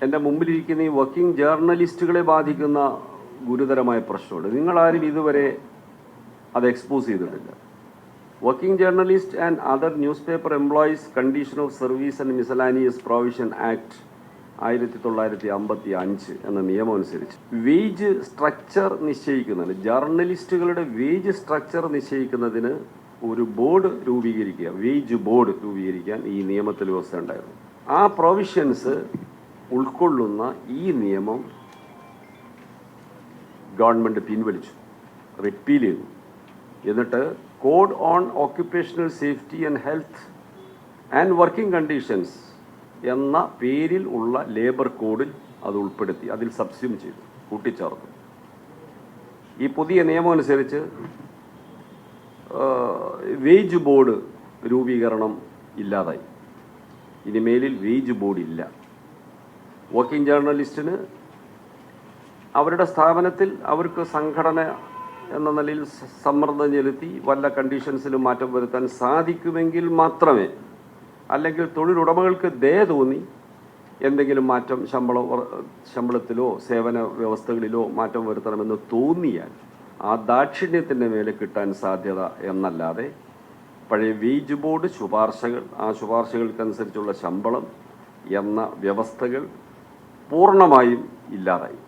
എൻ്റെ മുമ്പിലിരിക്കുന്ന ഈ വർക്കിംഗ് ജേർണലിസ്റ്റുകളെ ബാധിക്കുന്ന ഗുരുതരമായ പ്രശ്നമുണ്ട്. നിങ്ങളാരും ഇതുവരെ അത് എക്സ്പോസ് ചെയ്തിട്ടില്ല. Working journalist and other newspaper employees condition of service and miscellaneous provision act 1955 എന്ന നിയമം അനുസരിച്ച് വേജ് സ്ട്രക്ചർ നിശ്ചയിക്കുന്നതിന്, ജേർണലിസ്റ്റുകളുടെ വേജ് സ്ട്രക്ചർ നിശ്ചയിക്കുന്നതിന് ഒരു ബോർഡ് രൂപീകരിക്കുക, വേജ് ബോർഡ് രൂപീകരിക്കാൻ ഈ നിയമത്തിൽ വ്യവസ്ഥ ഉണ്ടായിരുന്നു. ആ പ്രൊവിഷൻസ് ഉൾക്കൊള്ളുന്ന ഈ നിയമം ഗവൺമെൻറ് പിൻവലിച്ചു, റിപ്പീൽ ചെയ്തു. എന്നിട്ട് code on occupational safety and health and working conditions എന്ന പേരിൽ ഉള്ള ലേബർ കോഡിൽ അത് ഉൾപ്പെടുത്തി, അതിൽ സബ്സ്യൂം ചെയ്തു, കൂട്ടിച്ചേർത്തു. ഈ പുതിയ നിയമം അനുസരിച്ച് വേജ് ബോർഡ് രൂപീകരണം ഇല്ലാതായി. ഇനിമേലിൽ വേജ് ബോർഡ് ഇല്ല. വർക്കിംഗ് ജേർണലിസ്റ്റിന് അവരുടെ സ്ഥാപനത്തിൽ അവർക്ക് സംഘടന എന്ന നിലയിൽ സമ്മർദ്ദം ചെലുത്തി വല്ല കണ്ടീഷൻസിലും മാറ്റം വരുത്താൻ സാധിക്കുമെങ്കിൽ മാത്രമേ, അല്ലെങ്കിൽ തൊഴിലുടമകൾക്ക് ദയ തോന്നി എന്തെങ്കിലും മാറ്റം ശമ്പളത്തിലോ സേവന വ്യവസ്ഥകളിലോ മാറ്റം വരുത്തണമെന്ന് തോന്നിയാൽ ആ ദാക്ഷിണ്യത്തിൻ്റെ മേലെ കിട്ടാൻ സാധ്യത എന്നല്ലാതെ പഴയ വേജ് ബോർഡ് ശുപാർശകൾ, ആ ശുപാർശകൾക്കനുസരിച്ചുള്ള ശമ്പളം എന്ന വ്യവസ്ഥകൾ പൂർണ്ണമായും ഇല്ലാതായി.